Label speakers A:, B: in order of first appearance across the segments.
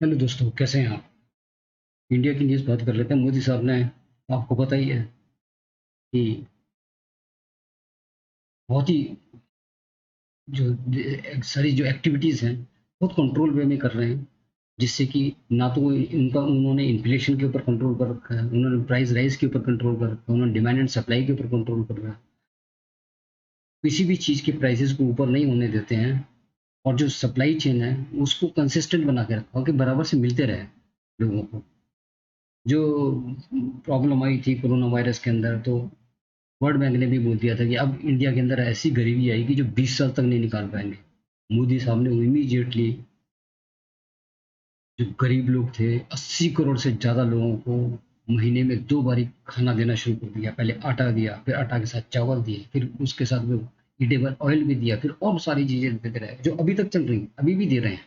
A: Hello दोस्तों, कैसे हैं आप? इंडिया की न्यूज़ बात कर लेते हैं। मोदी साहब ने, आपको पता ही है कि बहुत ही जो सारी जो एक्टिविटीज़ हैं बहुत कंट्रोल वे में कर रहे हैं, जिससे कि ना तो इनका उन्होंने इन्फ्लेशन के ऊपर कंट्रोल कर रखा है, उन्होंने प्राइस राइज के ऊपर कंट्रोल कर रखा है, उन्होंने डिमांड एंड सप्लाई के ऊपर कंट्रोल कर रखा है। किसी भी चीज़ के प्राइसेस को ऊपर नहीं होने देते हैं, और जो सप्लाई चेन है उसको कंसिस्टेंट बना के रखा हो कि बराबर से मिलते रहे लोगों को। जो प्रॉब्लम आई थी कोरोना वायरस के अंदर, तो वर्ल्ड बैंक ने भी बोल दिया था कि अब इंडिया के अंदर ऐसी गरीबी आएगी जो 20 साल तक नहीं निकाल पाएंगे। मोदी साहब ने इमीडिएटली जो गरीब लोग थे, 80 करोड़ से ज़्यादा लोगों को महीने में 2 बारी खाना देना शुरू कर दिया। पहले आटा दिया, फिर आटा के साथ चावल दिए, फिर उसके साथ वो ईटेबल ऑयल भी दिया, फिर और सारी चीज़ें देते रहे, जो अभी तक चल रही हैं, अभी भी दे रहे हैं।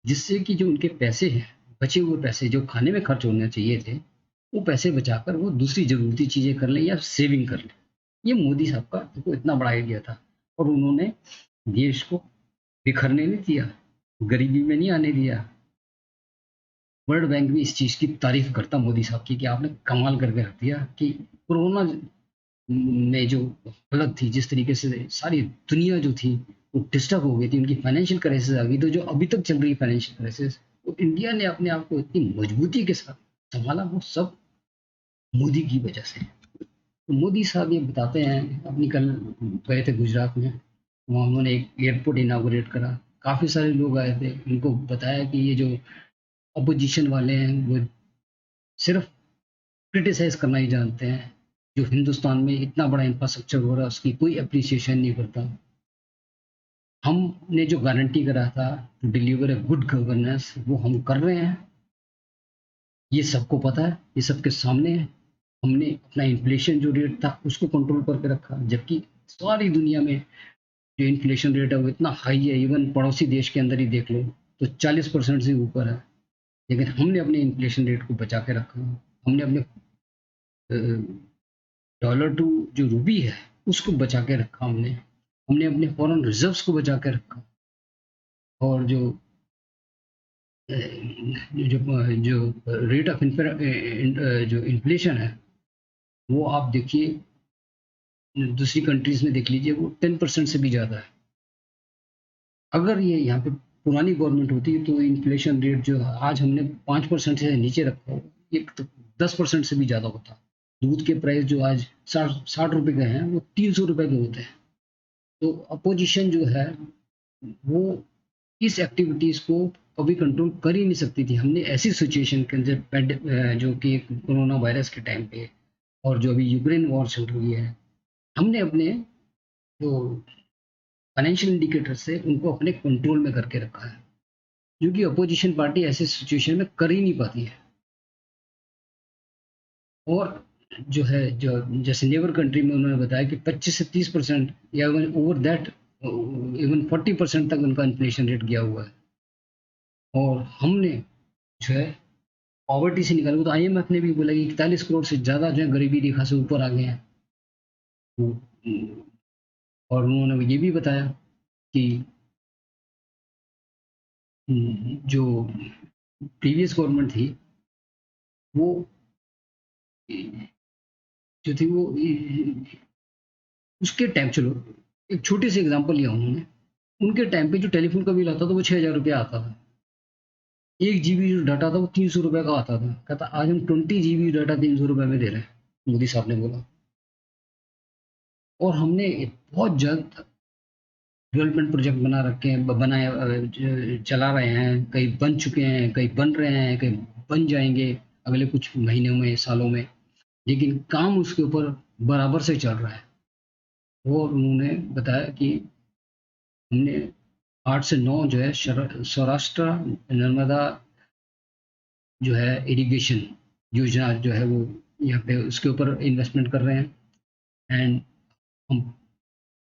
A: जिससे कि जो उनके पैसे हैं, बचे हुए पैसे जो खाने में खर्च होने चाहिए थे, वो पैसे बचाकर वो दूसरी ज़रूरती चीज़ें कर लें या सेविंग कर लें। ये मोदी साहब का देखो इतना बड़ा आइडिया था, और उन्होंने देश को बिखरने नहीं दिया, गरीबी में नहीं आने दिया। वर्ल्ड बैंक भी इस चीज़ की तारीफ करता मोदी साहब की कि आपने कमाल करके रख दिया कि कोरोना में जो हालत थी, जिस तरीके से सारी दुनिया जो थी वो डिस्टर्ब हो गई थी, उनकी फाइनेंशियल क्राइसिस आ गई, तो जो अभी तक चल रही है फाइनेंशियल क्राइसिस, वो इंडिया ने अपने आप को इतनी मजबूती के साथ संभाला, वो सब मोदी की वजह से। तो मोदी साहब ये बताते हैं, अपनी कल गए थे गुजरात में, वहाँ उन्होंने एक एयरपोर्ट इनागोरेट करा। काफ़ी सारे लोग आए थे, उनको बताया कि ये जो अपोजिशन वाले हैं वो सिर्फ क्रिटिसाइज करना ही जानते हैं। जो हिंदुस्तान में इतना बड़ा इंफ्रास्ट्रक्चर हो रहा है उसकी कोई अप्रिसिएशन नहीं करता। हमने जो गारंटी करा था to deliver a good governance, वो हम कर रहे हैं। ये सबको पता है, ये सबके सामने है। हमने अपना इन्फ्लेशन जो रेट था उसको कंट्रोल करके रखा, जबकि सारी दुनिया में जो इन्फ्लेशन रेट है वो इतना हाई है, इवन पड़ोसी देश के अंदर ही देख लो तो 40% से ऊपर है। लेकिन हमने अपने इन्फ्लेशन रेट को बचा के रखा। हमने अपने डॉलर टू जो रूपी है उसको बचा के रखा। हमने हमने अपने फॉरेन रिजर्व्स को बचा के रखा। और जो जो जो रेट ऑफ जो इन्फ्लेशन है, वो आप देखिए, दूसरी कंट्रीज में देख लीजिए, वो 10% से भी ज़्यादा है। अगर ये यहाँ पे पुरानी गवर्नमेंट होती तो इन्फ्लेशन रेट जो आज हमने 5% से नीचे रखा हो, ये तो 10% से भी ज़्यादा होता। दूध के प्राइस जो आज 60 रुपए के हैं, वो 300 रुपए के होते हैं। तो अपोजिशन जो है वो इस एक्टिविटीज़ को कभी कंट्रोल कर ही नहीं सकती थी। हमने ऐसी सिचुएशन के अंदर जो कि कोरोना वायरस के टाइम पे, और जो अभी यूक्रेन वॉर चल रही है, हमने अपने जो फाइनेंशियल इंडिकेटर से उनको अपने कंट्रोल में करके रखा है, जो कि अपोजिशन पार्टी ऐसे सिचुएशन में कर ही नहीं पाती है। और जो है, जो जैसे नेबर कंट्री में उन्होंने बताया कि 25 से 30% या इवन ओवर दैट, इवन 40% तक उनका इन्फ्लेशन रेट गया हुआ है। और हमने जो है पॉवर्टी से निकाला, तो आईएमएफ ने भी बोला कि 41 करोड़ से ज़्यादा जो है गरीबी रेखा से ऊपर आ गए हैं। और उन्होंने ये भी बताया कि जो प्रीवियस गवर्नमेंट थी, वो जो थी वो उसके टाइम, चलो एक छोटी सी एग्जांपल लिया उन्होंने, उनके टाइम पे जो टेलीफोन का बिल आता था वो 6,000 रुपया आता था। 1 GB जो डाटा था वो 300 रुपये का आता था। कहता आज हम 20 GB डाटा 300 रुपये में दे रहे हैं, मोदी साहब ने बोला। और हमने बहुत जल्द डेवलपमेंट प्रोजेक्ट बना रखे हैं, बनाए, चला रहे हैं, कई बन चुके हैं, कई बन रहे हैं, कई बन जाएंगे अगले कुछ महीनों में, सालों में। लेकिन काम उसके ऊपर बराबर से चल रहा है। और उन्होंने बताया कि हमने 8 से 9 जो है सौराष्ट्र नर्मदा जो है इरिगेशन योजना जो है वो यहाँ पे उसके ऊपर इन्वेस्टमेंट कर रहे हैं। एंड हम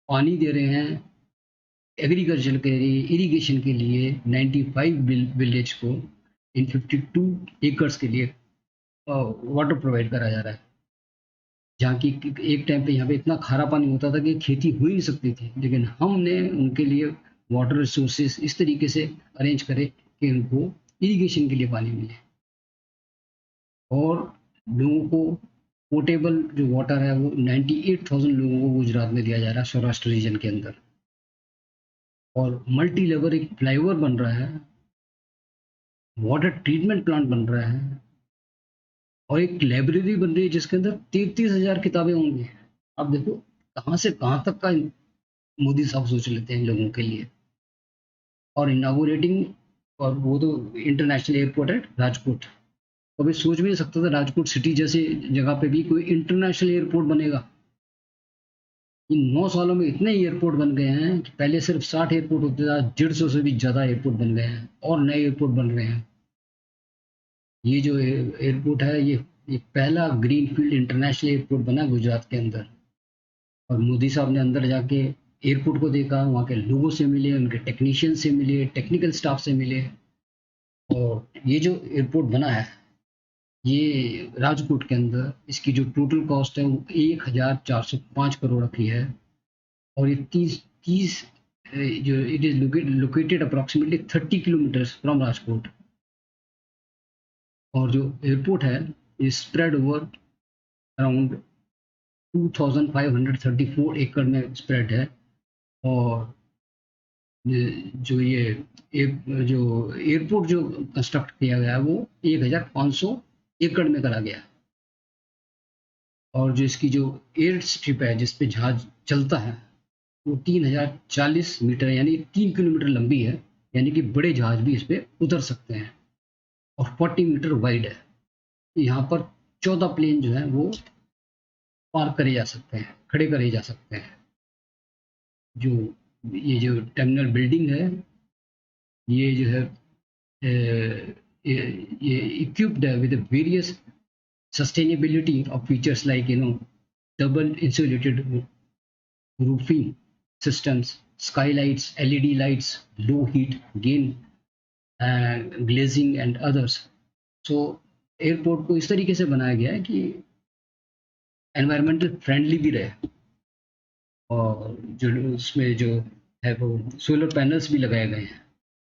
A: पानी दे रहे हैं एग्रीकल्चर के लिए, इरिगेशन के लिए 95 विलेज को इन 52 एकर्स के लिए वाटर प्रोवाइड करा जा रहा है। जहाँ की एक टाइम पे यहाँ पे इतना खारा पानी होता था कि खेती हो ही नहीं सकती थी, लेकिन हमने उनके लिए वाटर रिसोर्सेज इस तरीके से अरेंज करे कि उनको इरिगेशन के लिए पानी मिले, और लोगों को पोर्टेबल जो वाटर है वो 98,000 लोगों को गुजरात में दिया जा रहा है, सौराष्ट्र रीजन के अंदर। और मल्टी लेवल एक फ्लाईओवर बन रहा है, वाटर ट्रीटमेंट प्लांट बन रहा है, और एक लाइब्रेरी बन रही है जिसके अंदर 33,000 किताबें होंगी। आप देखो कहाँ से कहाँ तक का मोदी साहब सोच लेते हैं इन लोगों के लिए। और इनागोरेटिंग, और वो तो इंटरनेशनल एयरपोर्ट है राजकोट। कभी सोच भी नहीं सकता था राजकोट सिटी जैसे जगह पे भी कोई इंटरनेशनल एयरपोर्ट बनेगा। इन 9 सालों में इतने एयरपोर्ट बन गए हैं कि पहले सिर्फ 60 एयरपोर्ट होते थे, 150 से भी ज़्यादा एयरपोर्ट बन गए हैं और नए एयरपोर्ट बन रहे हैं। ये जो एयरपोर्ट है, ये पहला ग्रीन फील्ड इंटरनेशनल एयरपोर्ट बना गुजरात के अंदर। और मोदी साहब ने अंदर जाके एयरपोर्ट को देखा, वहाँ के लोगों से मिले, उनके टेक्नीशियन से मिले, टेक्निकल स्टाफ से मिले। और ये जो एयरपोर्ट बना है, ये राजकोट के अंदर, इसकी जो टोटल कॉस्ट है वो 1,405 करोड़ की है। और ये तीस तीस जो it is located approximately 30 kilometres from Rajkot. और जो एयरपोर्ट है ये स्प्रेड ओवर अराउंड 2,534 एकड़ में स्प्रेड है। और जो ये जो एयरपोर्ट जो कंस्ट्रक्ट किया गया है वो 1,500 एकड़ में करा गया। और जो इसकी जो एयर स्ट्रिप है जिस पे जहाज चलता है वो 3,040 मीटर यानी 3 किलोमीटर लंबी है, यानी कि बड़े जहाज भी इस पे उतर सकते हैं। और 40 मीटर वाइड है। यहाँ पर 14 प्लेन जो है वो पार्क करे जा सकते हैं, खड़े करे जा सकते हैं। जो ये जो टर्मिनल बिल्डिंग है, ये जो है ये इक्विप्ड है with various sustainability of features like double insulated roofing systems, skylights, LED lights, low heat gain, glazing and others. So airport को इस तरीके से बनाया गया है कि एनवायरमेंटल फ्रेंडली भी रहे। और जो उसमें जो है वो सोलर पैनल्स भी लगाए गए हैं।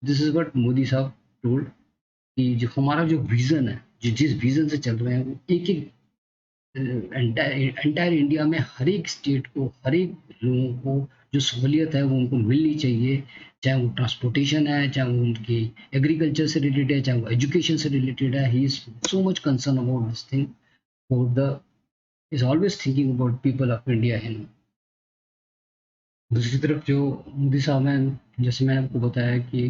A: दिस इज व्हाट मोदी साहब टोल्ड कि जो हमारा जो विजन है, जो जिस विजन से चल रहे हैं, वो एक एक एंटायर इंडिया में हर एक स्टेट को, हर एक लोगों को जो सहूलियत है वो उनको मिलनी चाहिए। चाहे वो ट्रांसपोर्टेशन है, चाहे वो उनकी एग्रीकल्चर से रिलेटेड है, चाहे वो एजुकेशन से रिलेटेड है। He is so much concern about this thing, about the is always thinking about people of India है। दूसरी तरफ जो मोदी साहब हैं, जैसे मैंने आपको बताया कि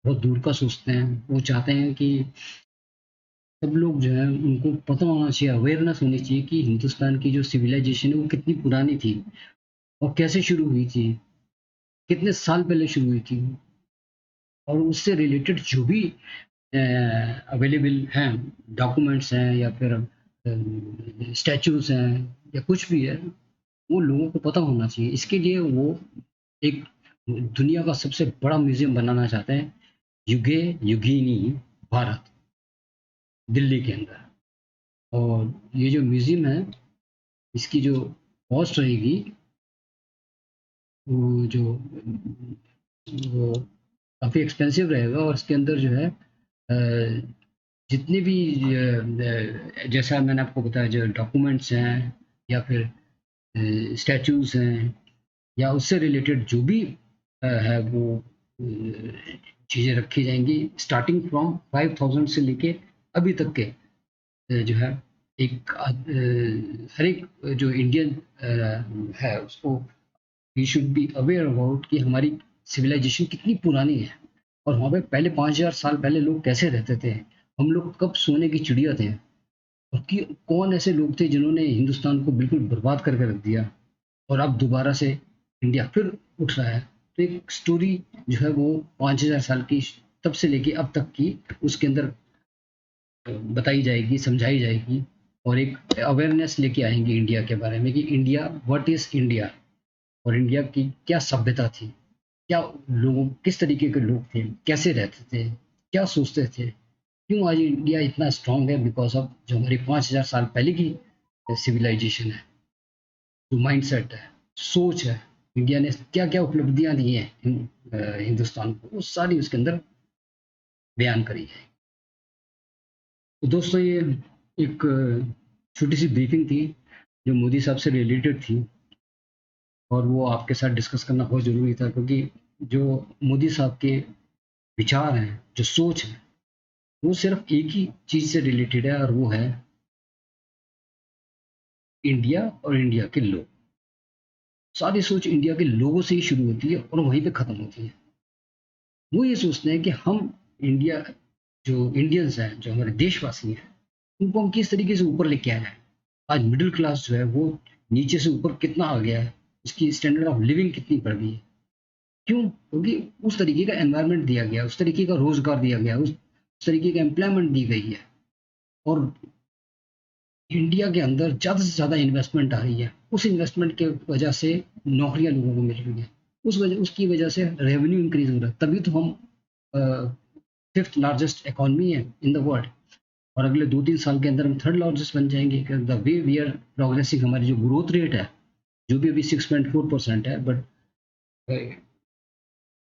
A: बहुत दूर का सोचते हैं। वो चाहते हैं कि सब लोग जो है उनको पता होना चाहिए, अवेयरनेस होनी चाहिए कि हिंदुस्तान की जो सिविलाइजेशन है वो कितनी पुरानी थी और कैसे शुरू हुई थी, कितने साल पहले शुरू हुई थी। और उससे रिलेटेड जो भी अवेलेबल हैं, डॉक्यूमेंट्स हैं या फिर स्टैचूज हैं या कुछ भी है, वो लोगों को पता होना चाहिए। इसके लिए वो एक दुनिया का सबसे बड़ा म्यूजियम बनाना चाहते हैं, युगे युगिनी भारत, दिल्ली के अंदर। और ये जो म्यूजियम है, इसकी जो कॉस्ट रहेगी वो जो वो काफ़ी एक्सपेंसिव रहेगा। और इसके अंदर जो है जितने भी जैसा मैंने आपको बताया, जो डॉक्यूमेंट्स हैं या फिर स्टैचूज हैं या उससे रिलेटेड जो भी है वो चीज़ें रखी जाएंगी, स्टार्टिंग फ्रॉम 5,000 से लेके अभी तक के जो है एक हर एक जो इंडियन है उसको we should be aware about कि हमारी सिविलाइजेशन कितनी पुरानी है। और वहाँ पे पहले 5,000 साल पहले लोग कैसे रहते थे, हम लोग कब सोने की चिड़िया थे, और कि कौन ऐसे लोग थे जिन्होंने हिंदुस्तान को बिल्कुल बर्बाद करके रख दिया। और अब दोबारा से इंडिया फिर उठ रहा है। तो एक स्टोरी जो है वो 5,000 साल की तब से लेके अब तक की उसके अंदर बताई जाएगी, समझाई जाएगी। और एक अवेयरनेस लेके आएंगे इंडिया के बारे में कि इंडिया, व्हाट इज इंडिया, और इंडिया की क्या सभ्यता थी, क्या लोगों, किस तरीके के लोग थे, कैसे रहते थे, क्या सोचते थे, क्यों आज इंडिया इतना स्ट्रांग है, बिकॉज ऑफ जो हमारी 5,000 साल पहले की सिविलाइजेशन है, जो माइंडसेट है, सोच है। इंडिया ने क्या क्या उपलब्धियां दी हैं हिंदुस्तान को, वो सारी उसके अंदर बयान करी जाएगी। तो दोस्तों ये एक छोटी सी ब्रीफिंग थी जो मोदी साहब से रिलेटेड थी, और वो आपके साथ डिस्कस करना बहुत ज़रूरी था, क्योंकि जो मोदी साहब के विचार हैं, जो सोच है, वो सिर्फ एक ही चीज़ से रिलेटेड है, और वो है इंडिया और इंडिया के लोग। सारी सोच इंडिया के लोगों से ही शुरू होती है और वहीं पे ख़त्म होती है। वो ये सोचते हैं कि हम इंडिया, जो इंडियंस हैं, जो हमारे देशवासी हैं, उनको हम किस तरीके से ऊपर लेके आए हैं। आज मिडिल क्लास जो है वो नीचे से ऊपर कितना आ गया है, उसकी स्टैंडर्ड ऑफ लिविंग कितनी बढ़ गई है। क्यों? क्योंकि उस तरीके का एनवायरनमेंट दिया गया, उस तरीके का रोजगार दिया गया, उस तरीके का एम्प्लॉयमेंट दी गई है। और इंडिया के अंदर ज़्यादा से ज़्यादा इन्वेस्टमेंट आ रही है। उस इन्वेस्टमेंट के वजह से नौकरियां लोगों को मिल रही हैं। उसकी वजह से रेवेन्यू इंक्रीज हो रहा है। तभी तो हम फिफ्थ लार्जेस्ट इकोनॉमी है इन द वर्ल्ड, और अगले 2-3 साल के अंदर हम थर्ड लार्जेस्ट बन जाएंगे। The way we are progressing, हमारी जो ग्रोथ रेट है, जो भी अभी 6.4% है, but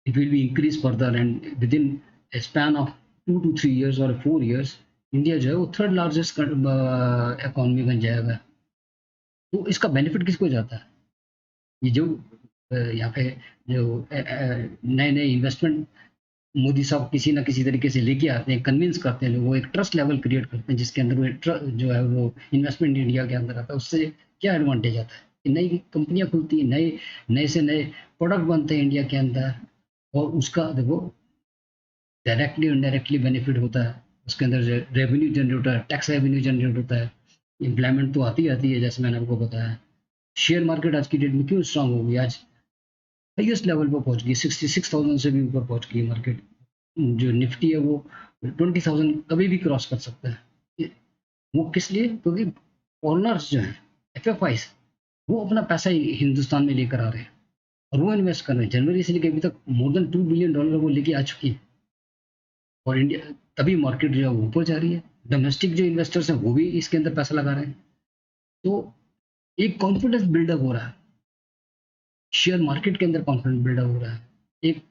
A: it will be increased further, and within a span of 2 to 3 years or 4 years, India जो है वो थर्ड लार्जेस्ट इकोनॉमी बन जाएगा। तो इसका बेनिफिट किसको जाता है? ये जो यहाँ पे जो नए नए इन्वेस्टमेंट मोदी साहब किसी ना किसी तरीके से लेके आते हैं, कन्विंस करते हैं लोगों को, एक ट्रस्ट लेवल क्रिएट करते हैं, जिसके अंदर वो जो है वो इन्वेस्टमेंट इंडिया के अंदर आता है। उससे क्या एडवांटेज आता है कि नई कंपनियां खुलती हैं, नए नए से नए प्रोडक्ट बनते हैं इंडिया के अंदर, और उसका देखो डायरेक्टली इनडायरेक्टली बेनिफिट होता है। उसके अंदर रेवेन्यू जनरेट होता है, टैक्स रेवेन्यू जनरेट होता है, एम्प्लॉयमेंट तो आती आती है, जैसे मैंने आपको बताया। शेयर मार्केट आज की डेट में क्यों स्ट्रांग हो गई? आज हाईएस्ट लेवल पर पहुंच गई, 66,000 से भी ऊपर पहुंच गई मार्केट। जो निफ्टी है वो 20,000 कभी भी क्रॉस कर सकता है। वो किस लिए? क्योंकि फॉरनर्स जो है, एफ वो अपना पैसा हिंदुस्तान में लेकर आ रहे हैं, और वो इन्वेस्ट कर रहे हैं। जनवरी से लेकर अभी तक मोर देन $2 बिलियन वो लेके आ चुकी है, और इंडिया, तभी मार्केट जो है वो ऊपर जा रही है। डोमेस्टिक जो इन्वेस्टर्स हैं वो भी इसके अंदर पैसा लगा रहे हैं। तो एक कॉन्फिडेंस बिल्डअप हो रहा है, शेयर मार्केट के अंदर कॉन्फिडेंस बिल्डअप हो रहा है, एक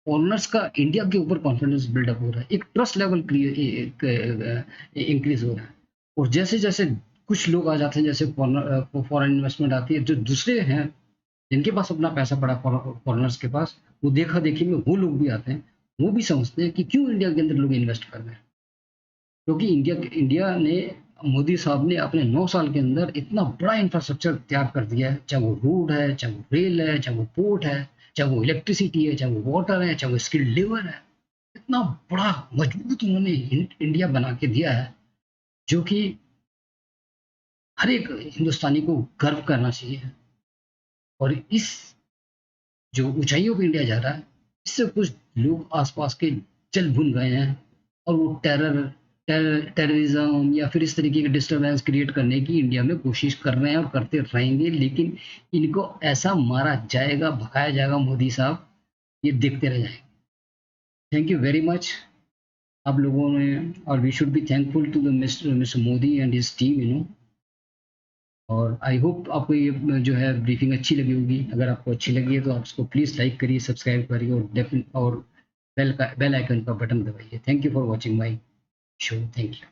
A: फॉरनर्स का इंडिया के ऊपर कॉन्फिडेंस बिल्डअप हो रहा है, एक ट्रस्ट लेवल इंक्रीज हो रहा है। और जैसे जैसे कुछ लोग आ जाते हैं, जैसे फॉरेन इन्वेस्टमेंट आती है, जो दूसरे हैं जिनके पास अपना पैसा पड़ा फॉरनर्स के पास, वो देखा देखी में वो लोग भी आते हैं। वो भी समझते हैं कि क्यों इंडिया के अंदर लोग इन्वेस्ट कर रहे हैं, क्योंकि इंडिया ने, मोदी साहब ने अपने 9 साल के अंदर इतना बड़ा इंफ्रास्ट्रक्चर तैयार कर दिया है। चाहे वो रोड है, चाहे वो रेल है, चाहे वो पोर्ट है, चाहे वो इलेक्ट्रिसिटी है, चाहे वो वाटर है, चाहे वो स्किल्ड लेबर है। इतना बड़ा मजबूत उन्होंने इंडिया बना के दिया है, जो कि हर एक हिंदुस्तानी को गर्व करना चाहिए। और इस जो ऊंचाइयों पे इंडिया जा रहा है, इससे कुछ लोग आसपास के जल भून गए हैं, और वो टेररिज्म या फिर इस तरीके के डिस्टरबेंस क्रिएट करने की इंडिया में कोशिश कर रहे हैं और करते रहेंगे। लेकिन इनको ऐसा मारा जाएगा, भगाया जाएगा, मोदी साहब ये देखते रह जाएंगे। थैंक यू वेरी मच आप लोगों ने, और we should be thankful to the mister mister Modi and his team. और आई होप आपको ये जो है ब्रीफिंग अच्छी लगी होगी। अगर आपको अच्छी लगी है तो आप इसको प्लीज़ लाइक करिए, सब्सक्राइब करिए, और बेल आइकन का बटन दबाइए। Thank you for watching my show. Thank you.